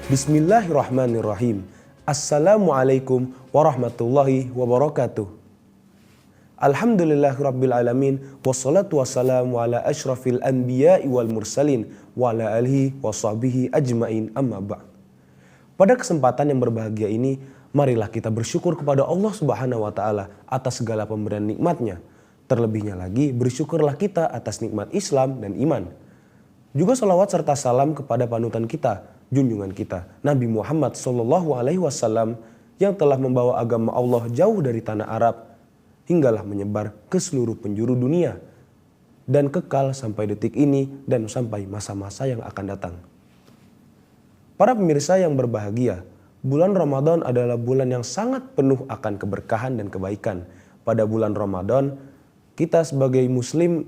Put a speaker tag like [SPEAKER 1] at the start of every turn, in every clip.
[SPEAKER 1] Bismillahirrahmanirrahim. Assalamualaikum warahmatullahi wabarakatuh. Alhamdulillahirabbil alamin wassalatu wassalamu ala asyrafil anbiya'i wal mursalin wa ala alihi washabihi ajmain amma ba'd. Pada kesempatan yang berbahagia ini, marilah kita bersyukur kepada Allah Subhanahu wa taala atas segala pemberian nikmatnya. Terlebihnya lagi, bersyukurlah kita atas nikmat Islam dan iman. Juga salawat serta salam kepada panutan kita, junjungan kita, Nabi Muhammad SAW yang telah membawa agama Allah jauh dari tanah Arab hinggalah menyebar ke seluruh penjuru dunia dan kekal sampai detik ini dan sampai masa-masa yang akan datang. Para pemirsa yang berbahagia, bulan Ramadan adalah bulan yang sangat penuh akan keberkahan dan kebaikan. Pada bulan Ramadan, kita sebagai muslim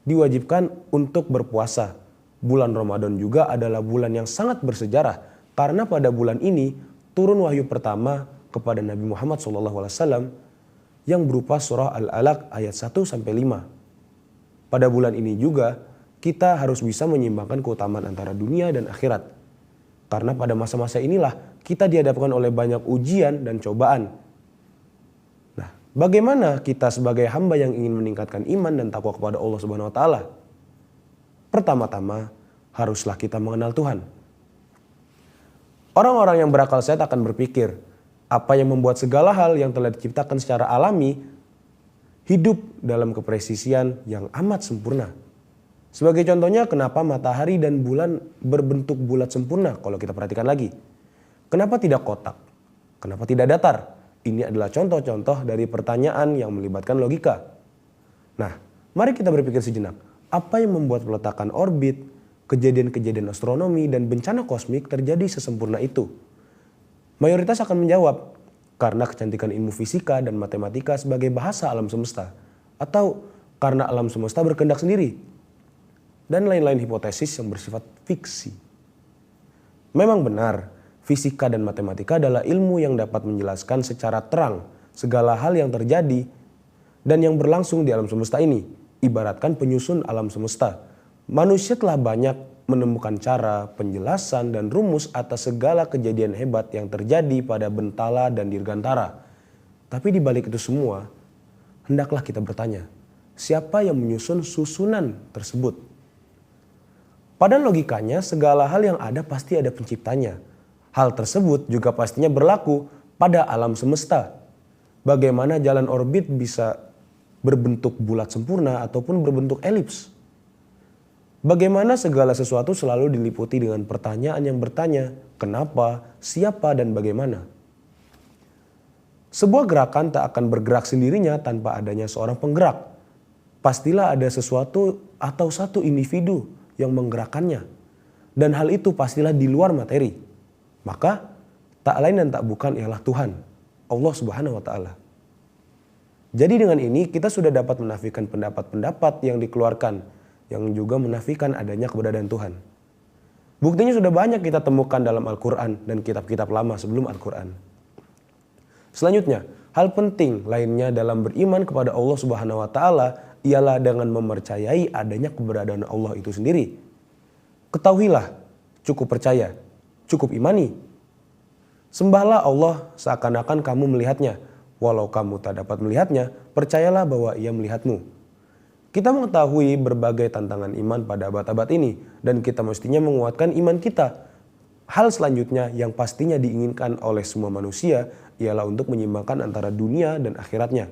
[SPEAKER 1] diwajibkan untuk berpuasa. Bulan Ramadan juga adalah bulan yang sangat bersejarah karena pada bulan ini turun wahyu pertama kepada Nabi Muhammad SAW yang berupa surah Al-Alaq ayat 1-5. Pada bulan ini juga kita harus bisa menyeimbangkan keutamaan antara dunia dan akhirat. Karena pada masa-masa inilah kita dihadapkan oleh banyak ujian dan cobaan. Nah, bagaimana kita sebagai hamba yang ingin meningkatkan iman dan takwa kepada Allah Subhanahu wa taala? Pertama-tama, haruslah kita mengenal Tuhan. Orang-orang yang berakal sehat akan berpikir, apa yang membuat segala hal yang telah diciptakan secara alami hidup dalam kepresisian yang amat sempurna. Sebagai contohnya, kenapa matahari dan bulan berbentuk bulat sempurna kalau kita perhatikan lagi? Kenapa tidak kotak? Kenapa tidak datar? Ini adalah contoh-contoh dari pertanyaan yang melibatkan logika. Nah, mari kita berpikir sejenak. Apa yang membuat peletakan orbit, kejadian-kejadian astronomi, dan bencana kosmik terjadi sesempurna itu? Mayoritas akan menjawab, karena kecantikan ilmu fisika dan matematika sebagai bahasa alam semesta. Atau karena alam semesta berkehendak sendiri. Dan lain-lain hipotesis yang bersifat fiksi. Memang benar, fisika dan matematika adalah ilmu yang dapat menjelaskan secara terang segala hal yang terjadi dan yang berlangsung di alam semesta ini. Ibaratkan penyusun alam semesta, manusia telah banyak menemukan cara, penjelasan, dan rumus atas segala kejadian hebat yang terjadi pada Bentala dan Dirgantara. Tapi di balik itu semua, hendaklah kita bertanya, siapa yang menyusun susunan tersebut? Pada logikanya, segala hal yang ada pasti ada penciptanya. Hal tersebut juga pastinya berlaku pada alam semesta. Bagaimana jalan orbit bisa berbentuk bulat sempurna ataupun berbentuk elips? Bagaimana segala sesuatu selalu diliputi dengan pertanyaan yang bertanya, kenapa, siapa, dan bagaimana? Sebuah gerakan tak akan bergerak sendirinya tanpa adanya seorang penggerak. Pastilah ada sesuatu atau satu individu yang menggerakkannya. Dan hal itu pastilah di luar materi. Maka tak lain dan tak bukan ialah Tuhan, Allah Subhanahu wa taala. Jadi dengan ini kita sudah dapat menafikan pendapat-pendapat yang dikeluarkan yang juga menafikan adanya keberadaan Tuhan. Buktinya sudah banyak kita temukan dalam Al-Quran dan kitab-kitab lama sebelum Al-Quran. Selanjutnya, hal penting lainnya dalam beriman kepada Allah Subhanahu wa taala ialah dengan mempercayai adanya keberadaan Allah itu sendiri. Ketahuilah, cukup percaya, cukup imani. Sembahlah Allah seakan-akan kamu melihatnya. Walau kamu tak dapat melihatnya, percayalah bahwa ia melihatmu. Kita mengetahui berbagai tantangan iman pada abad-abad ini dan kita mestinya menguatkan iman kita. Hal selanjutnya yang pastinya diinginkan oleh semua manusia ialah untuk menyeimbangkan antara dunia dan akhiratnya.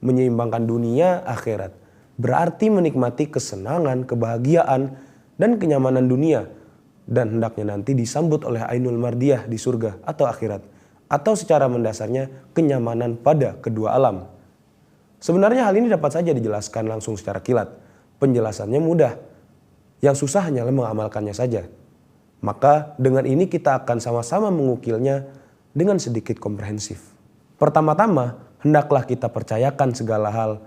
[SPEAKER 1] Menyeimbangkan dunia akhirat berarti menikmati kesenangan, kebahagiaan, dan kenyamanan dunia. Dan hendaknya nanti disambut oleh Ainul Mardiyah di surga atau akhirat. Atau secara mendasarnya kenyamanan pada kedua alam. Sebenarnya hal ini dapat saja dijelaskan langsung secara kilat. Penjelasannya mudah. Yang susah hanyalah mengamalkannya saja. Maka dengan ini kita akan sama-sama mengukilnya dengan sedikit komprehensif. Pertama-tama, hendaklah kita percayakan segala hal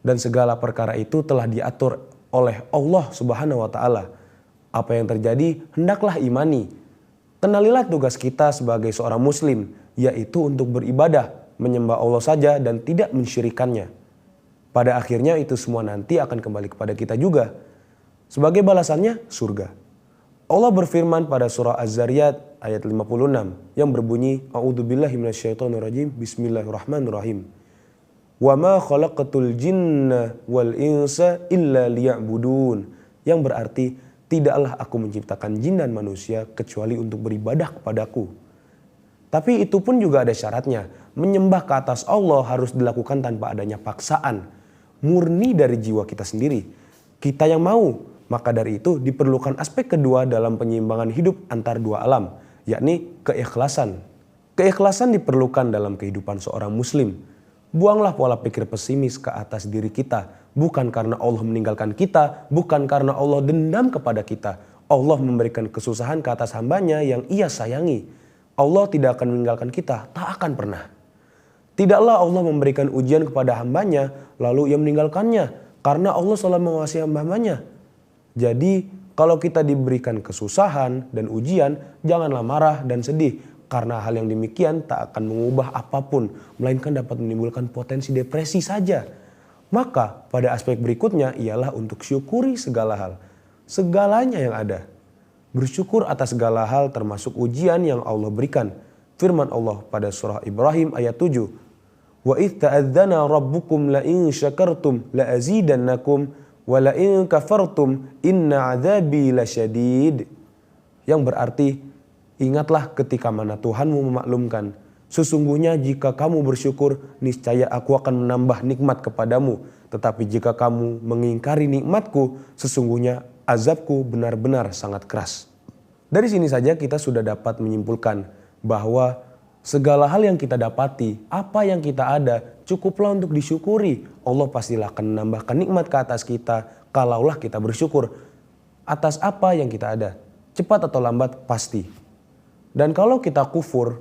[SPEAKER 1] dan segala perkara itu telah diatur oleh Allah Subhanahu wa taala. Apa yang terjadi hendaklah imani. Kenalilah tugas kita sebagai seorang muslim, yaitu untuk beribadah, menyembah Allah saja dan tidak mensyirikannya. Pada akhirnya itu semua nanti akan kembali kepada kita juga. Sebagai balasannya surga. Allah berfirman pada surah Az-Zariyat ayat 56 yang berbunyi, A'udzubillahi minasyaitonirrajim, Bismillahirrahmanirrahim. Wa ma khalaqatul jinna wal insa illa liya'budun. Yang berarti, tidaklah aku menciptakan jin dan manusia kecuali untuk beribadah kepadaku. Tapi itu pun juga ada syaratnya. Menyembah ke atas Allah harus dilakukan tanpa adanya paksaan. Murni dari jiwa kita sendiri. Kita yang mau. Maka dari itu diperlukan aspek kedua dalam penyeimbangan hidup antar dua alam, yakni keikhlasan. Keikhlasan diperlukan dalam kehidupan seorang muslim. Buanglah pola pikir pesimis ke atas diri kita. Bukan karena Allah meninggalkan kita, bukan karena Allah dendam kepada kita. Allah memberikan kesusahan ke atas hambanya yang ia sayangi. Allah tidak akan meninggalkan kita, tak akan pernah. Tidaklah Allah memberikan ujian kepada hambanya, lalu ia meninggalkannya. Karena Allah selalu mengasihi hambanya. Jadi kalau kita diberikan kesusahan dan ujian, janganlah marah dan sedih. Karena hal yang demikian tak akan mengubah apapun, melainkan dapat menimbulkan potensi depresi saja. Maka pada aspek berikutnya ialah untuk syukuri segala hal. Segalanya yang ada. Bersyukur atas segala hal termasuk ujian yang Allah berikan. Firman Allah pada surah Ibrahim ayat 7. Wa idh ta'adzana rabbukum la in syakartum la azidannakum wa la in kafartum inna adzabi lasyadid. Yang berarti, ingatlah ketika mana Tuhanmu memaklumkan, sesungguhnya jika kamu bersyukur, niscaya aku akan menambah nikmat kepadamu. Tetapi jika kamu mengingkari nikmatku, sesungguhnya azabku benar-benar sangat keras. Dari sini saja kita sudah dapat menyimpulkan bahwa segala hal yang kita dapati, apa yang kita ada, cukuplah untuk disyukuri. Allah pastilah akan menambahkan nikmat ke atas kita kalaulah kita bersyukur atas apa yang kita ada. Cepat atau lambat pasti. Dan kalau kita kufur,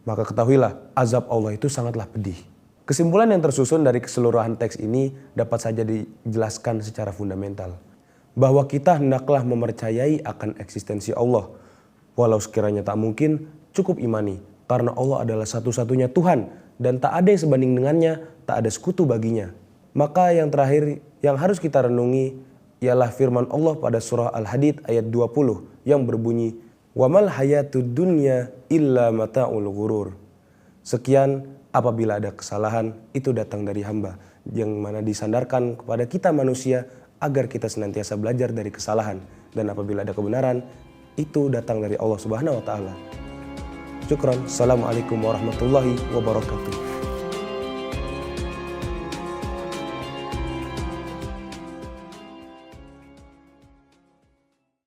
[SPEAKER 1] maka ketahuilah azab Allah itu sangatlah pedih. Kesimpulan yang tersusun dari keseluruhan teks ini dapat saja dijelaskan secara fundamental. Bahwa kita hendaklah mempercayai akan eksistensi Allah. Walau sekiranya tak mungkin, cukup imani. Karena Allah adalah satu-satunya Tuhan dan tak ada yang sebanding dengannya, tak ada sekutu baginya. Maka yang terakhir yang harus kita renungi ialah firman Allah pada surah Al-Hadid ayat 20 yang berbunyi, "Wa mal hayatud dunya illa mata'ul ghurur." Sekian, apabila ada kesalahan itu datang dari hamba, yang mana disandarkan kepada kita manusia agar kita senantiasa belajar dari kesalahan, dan apabila ada kebenaran itu datang dari Allah Subhanahu wa taala. Syukran. Assalamualaikum warahmatullahi wabarakatuh.